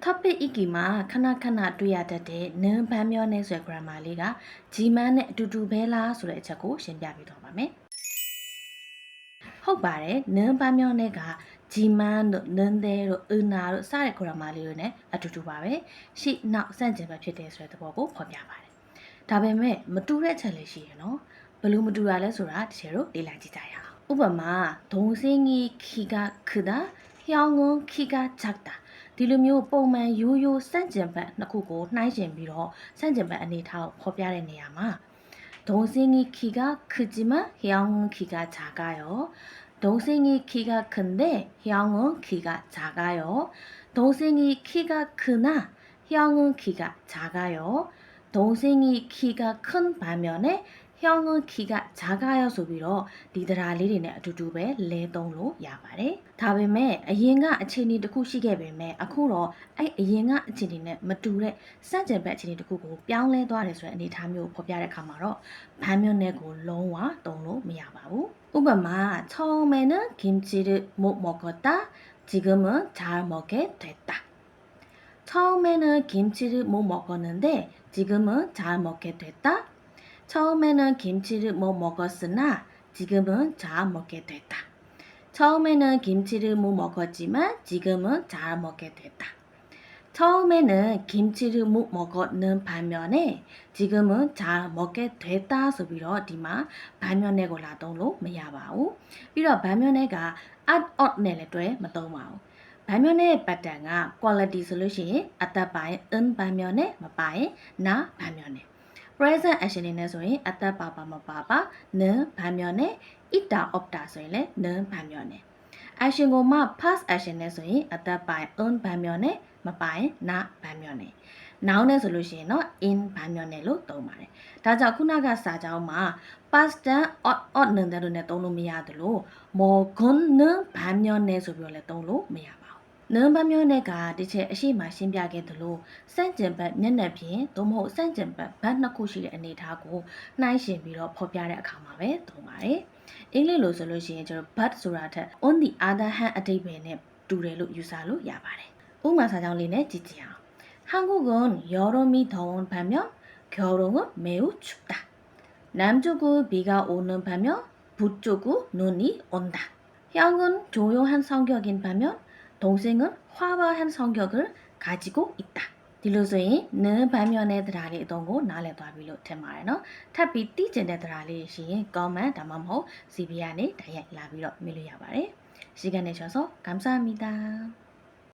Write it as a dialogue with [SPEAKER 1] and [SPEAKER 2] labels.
[SPEAKER 1] topic อีกမှာခဏတွေ့ရတတ်တဲ့နင်းဗန်းမျောနဲ့ဆိုတဲ့ grammar လေးကဂျီမန်းနဲ့အတူတူပဲလားဆိုတဲ့အချက်ကိုရှင်းပြပေးတော့ပါမယ်။ဟုတ်ပါတယ်နင်းဗန်းမျောနဲ့ကဂျီမန်းတို့နင်းသေးတို့အနာတို့စတဲ့ grammar လေးတွေနဲ့အတူတူပါပဲ။ရှေ့နောက်စန့်ကျင်ဘက်ဖြစ်တဲ့ဆိုတဲ့သဘောကိုဖော်ပြပါတယ်။ဒါပေမဲ့မတူတဲ့အချက်လေးရှိရနော်။ဘလို့မတူတာလဲဆိုတာတကယ်တော့လေ့လာကြည့်ကြရအောင်။ဥပမာဒုံစင်းကြီးခီကခဒါဟျောင်းငုံခီကချက်တာဒီလိုမျိုးပုံမှန်ရိုးရိုးစန့်ကျင်ဘက်နှစ်ခုကိုနှိုင်းယှဉ်ပြီးတော့စန့်ကျင်ဘက်အနေထားကိုဖော်ပြတဲ့နေရာမှာဒုံစင်းကြီးခီကခကြီးမဟျောင်းငုံခီကဂျာကရော동생이 키가 큰데 형은 키가 작아요. 동생이 키가 크나 형은 키가 작아요. 동생이 키가 큰 반면에 형은 키가 작아요 소비로 리드라리리네 아두두베 레동로 야바래. 다음에 아이가 아치니 듣고 시게 뱀에 아쿠로 아이 아이가 아치니네 마두레 산제베 아치니 듣고 뿅레 도아레 소에 아니 다묘 법야레 가마로 반면내고 롱와 동로 미야바우. 우바마 처음에는 김치를 못 먹었다. 지금은 잘 먹게 됐다. 처음에는 김치를 못 먹었는데 지금은 잘 먹게 됐다. 처음에는 김치를 못 먹었으나 지금은 잘 먹게 됐다. 처음에는 김치를 못 먹었지만 지금은 잘 먹게 됐다. 처음에는 김치를 못 먹었는 반면에 지금은 잘 먹게 됐다 소비로 디마 반면에 골라동로 미야바우 비로 반면에가 at 내래 돼 맞동마우 반면에 pattern quality solution 아따바이 은 반면에 마바이 나 반면에 present action이네 소인 아따바바 마바바 는 반면에 있다 없다 소인래 는 반면에 action ကိုမှ past action နဲ့ဆိုရင်အသက်ပိုင်း on ဘန်မျောနဲ့မပိုင်း na ဘန်မျောနဲ့ noun နဲ့ဆိုလို့ရှိရင်တော့ in ဘန်မျောနဲ့လို့သုံးပါတယ်။ဒါကြောင့်ခုနကစာကြောင်းမှာ past tense ought နဲ့တို့နဲ့သုံးလို့မရသလို more gun နဲ့ဘန်မျောနဲ့ဆိုပြီးတော့လည်းသုံးလို့မရပါဘူး။နံဘန်မျောနဲ့ကဒီချက်အရှိမှရှင်းပြခဲ့သလိုစန့်ကျင်ဘက်မျက်နှာပြင်သို့မဟုတ်စန့်ကျင်ဘက်ဘတ်နှစ်ခုရှိတဲ့အနေအထားကိုနှိုင်းယှဉ်ပြီးတော့ဖော်ပြတဲ့အခါမှာပဲသုံးပါတယ်။အင်္ဂလိပ်လိုဆိုလို့ရှိရင်ကျွန်တော် but ဆိုတာထက် on the other hand အဓိပ္ပာယ်နဲ့တူတယ်လို့ယူဆလို့ရပါတယ်။ဥပမာစာကြောင်းလေးနဲ့ကြည့်ကြအောင်။ 한국은 여름이 더운 반면 겨울은 매우 춥다. 남쪽은 비가 오는 반면 북쪽은 눈이 온다. 형은 조용한 성격인 반면 동생은 화려한 성격을 가지고 있다. ဒီလိုဆိုရင်နင်းဗန်းမျောနဲ့တရားလေးအတုံးကိုနားလည်သွားပြီလို့ထင်ပါတယ်နော်ထပ်ပြီးသိကျင်တဲ့တရားလေးရှိရင် comment ဒါမှမဟုတ် CB ကနေတိုက်ရိုက်လာပြီးတော့မေးလို့ရပါတယ်ရှိကနေချောစော감사합니다